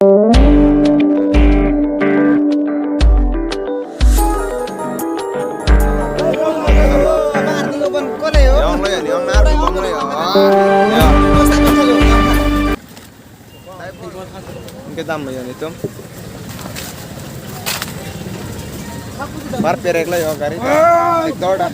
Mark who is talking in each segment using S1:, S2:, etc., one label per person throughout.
S1: Kita mayan itu. Bar perek lah ya kari. Itu dah.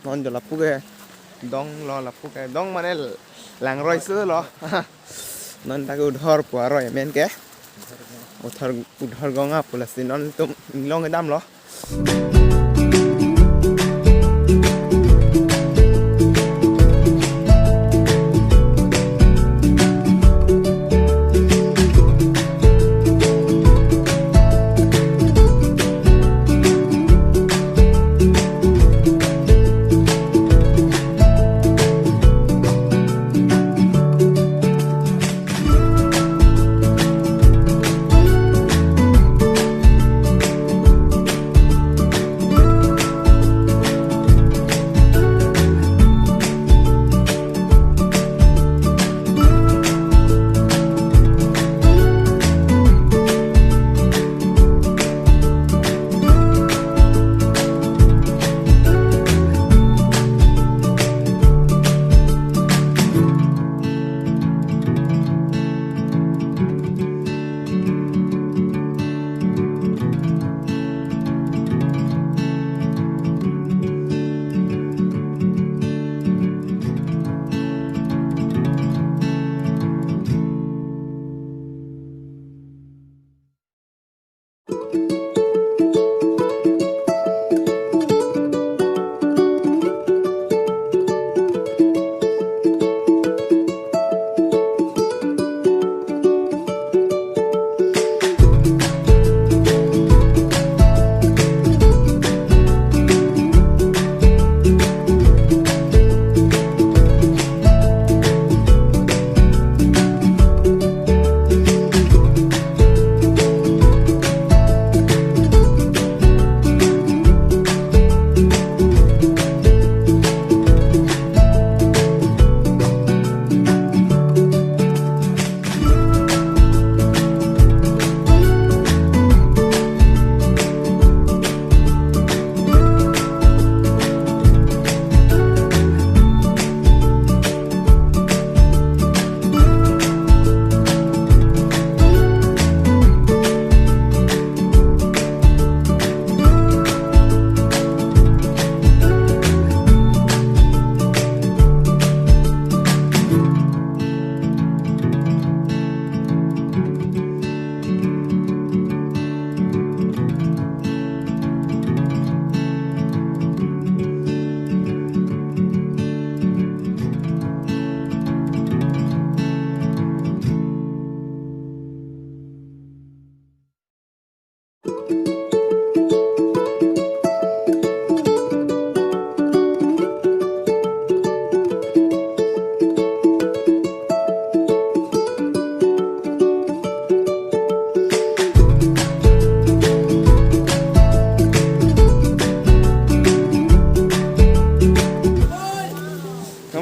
S1: Non cho lapuk ke, dong lo lapuk ke, dong mana lang roi sữa lo, non tak udhar puar roi men ke, udhar gong apa lah si non tu long ke dam lo.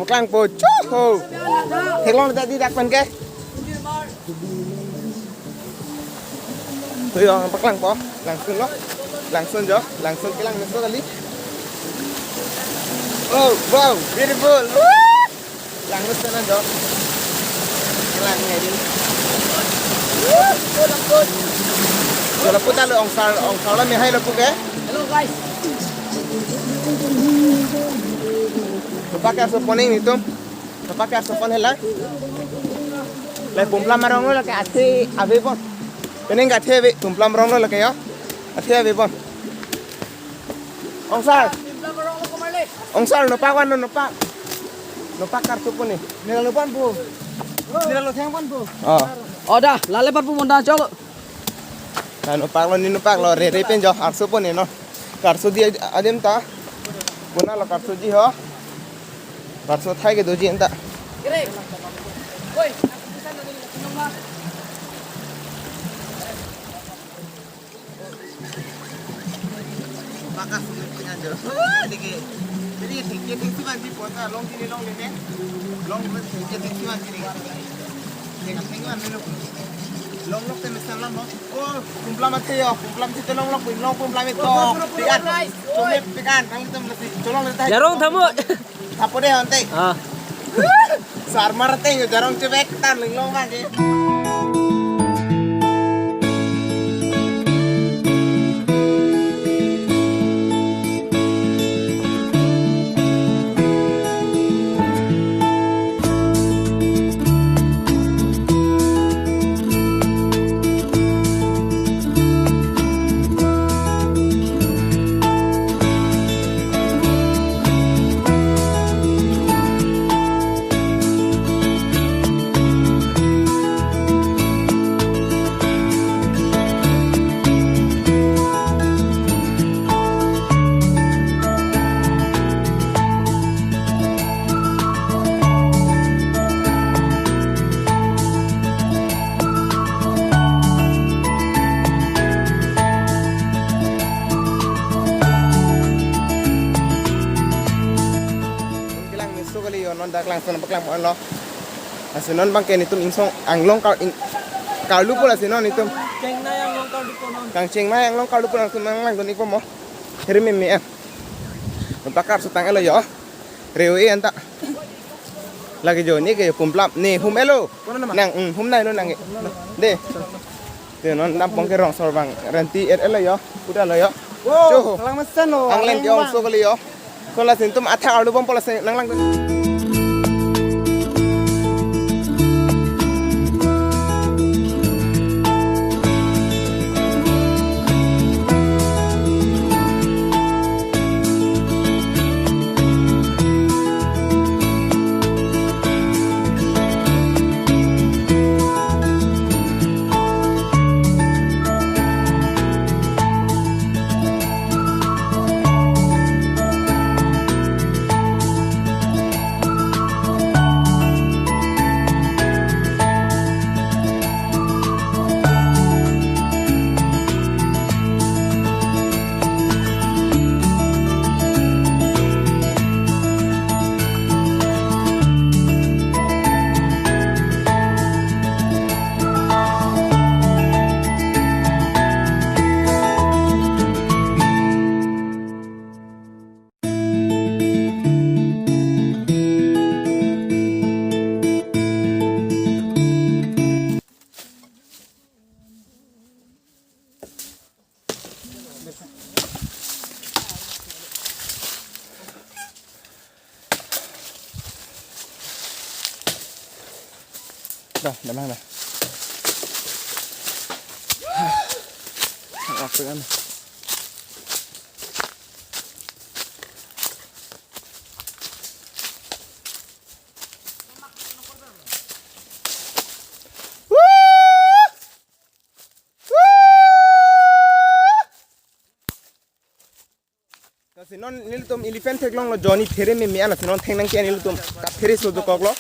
S1: Klang po chuho. Thiệt luôn tadi dak pan ke. Tuh yang paklang po, langsung lo, langsung jo, langsung kilang mesra kali. Oh, wow, beautiful. Langsung sana jo, kilang ini. Jo laput alo ongsar lah mehai laput ke?
S2: Hello guys.
S1: Pakai asopon ini tuh, pakai asopon hela. Lai pumplam marong lo ke ati ave pon. Pening kat heve pumplam marong lo ke ya. Ati ave pon. Ongsar. Ongsar no pakwan no pak. No pakar supon ni.
S2: Nila lupan po. Nila luthang pan po.
S1: Oh.
S2: Oh dah, lalepat po muna cholo.
S1: Nah, no pak lo re pen jo ar supon ni no. Karso dia adem ta. Puna lo karso ji ho. Karso thai ke doji enta.
S2: Kire. Woi,
S1: Pakas punya jo. Dikit. Jadi tinggi banci pota long ni long tinggi banci ni. Tinggi banci lo. Long te misal long. Oh, kumplam mati yo. Kumplam ti long kumplam itu. Pikan. Cumi pikan. Kang itu mesti colong letak.
S2: jarong thamu.
S1: Apa deh onte?
S2: Ah.
S1: Sarmar te jarong cebek tan long aja. Non dak langsung paklang on lo. Asinon bang ken itu insong anglong kau lupa lah sinon itu.
S2: Ceng na yang long kau di konon.
S1: Kang ceng mah anglong kau lupa langsung mang lang ipo mo. Hiri mimi eh. Pakar sutang elo yo. Rewe enta. Lagi jo ni ke pumplam ni hum elo. Nang hum nai lo nang. De. De non nampong ke rong sor bang renti elo yo. Udah lo yo.
S2: Wow, lang mesen lo.
S1: Ang leng yo so kali yo. Kon la sintum athak alu bom pola nang lang. Dah mana? Apa kan? Sinon niltum elephant teklong lo Johnny there me me ana sinon thengnang ke niltum ka there so do koklo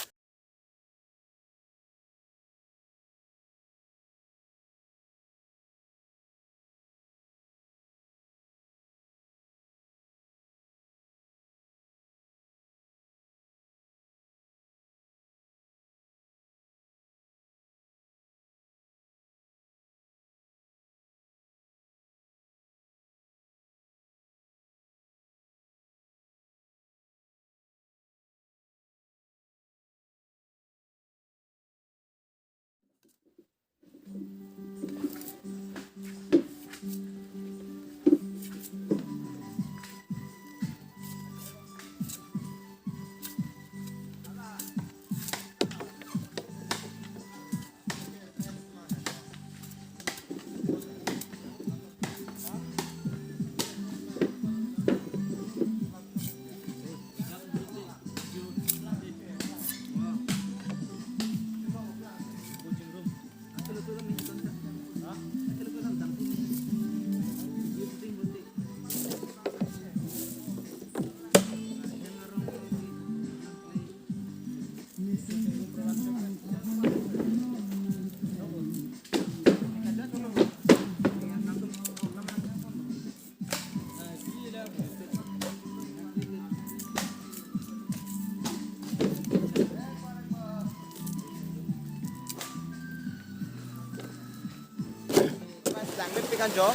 S1: kan jo.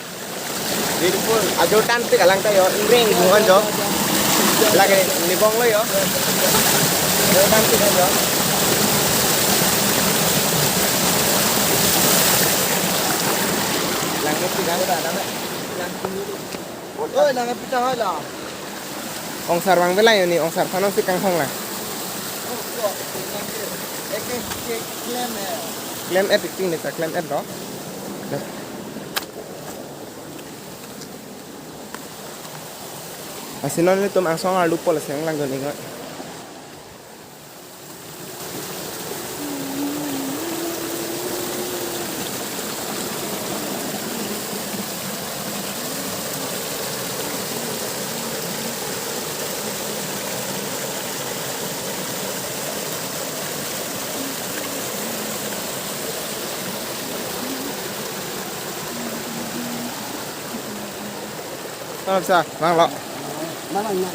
S1: Beautiful. Ajo cantik alang tayo. Ring bungan jo. Lagi nibong lo yo. Ajo cantik kan jo. Langit tiga udah ada.
S2: Ôi, là cái pita hơi là.
S1: Ong sarwang belai yo ni ong sar phanong si kang hong la.
S2: Cái lem này.
S1: Claim app ting ni ka claim app đó. Asinon ni tum ang song alu pol seng lang gani ngai. Làm sao? Mang lọ.
S2: Mana nya?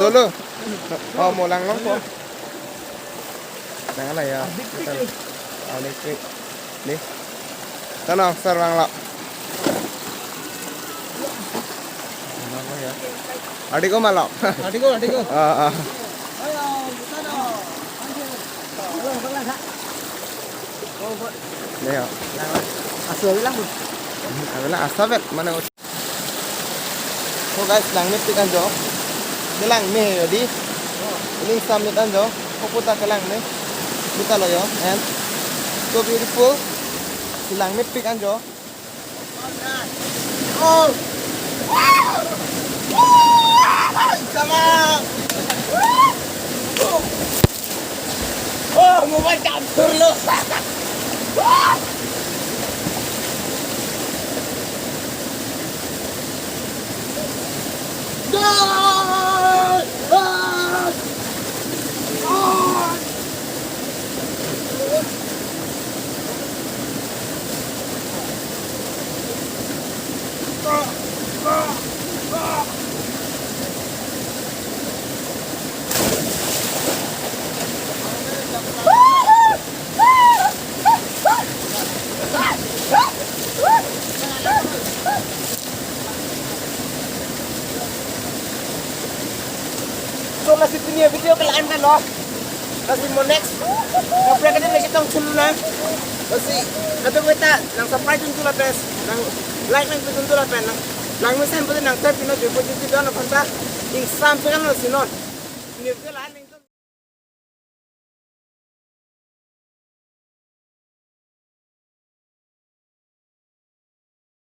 S1: Dulu. Mau lang long po. Langอะไรอ่ะ? Listrik. Ni. Tanong, sir mang lọ. Mang apa ya? Adik ko malok.
S2: Adik ko. Ayo, sana. Lang, lang ha.
S1: Ni ya.
S2: Asal lang.
S1: Wala asabet mana. So guys, langit tikan jo. Ni lang me yo di. Ini samit an jo. Puputa ka lang ni. Kita lo yo. And so beautiful. Si langit tikan jo. Oh. Sama. Oh, mau baca dulu. So masih punya video kelaan kan loh. Masih mau next. Ngapain kan lagi tong chulunan. Masih ada kita nang subscribe tuntul lah pres. Nang like nang tuntul lah pres. Nang misalnya pun nang share pino juga jadi doang apa entah. Ing sampai kan lo sinon. Ini kelaan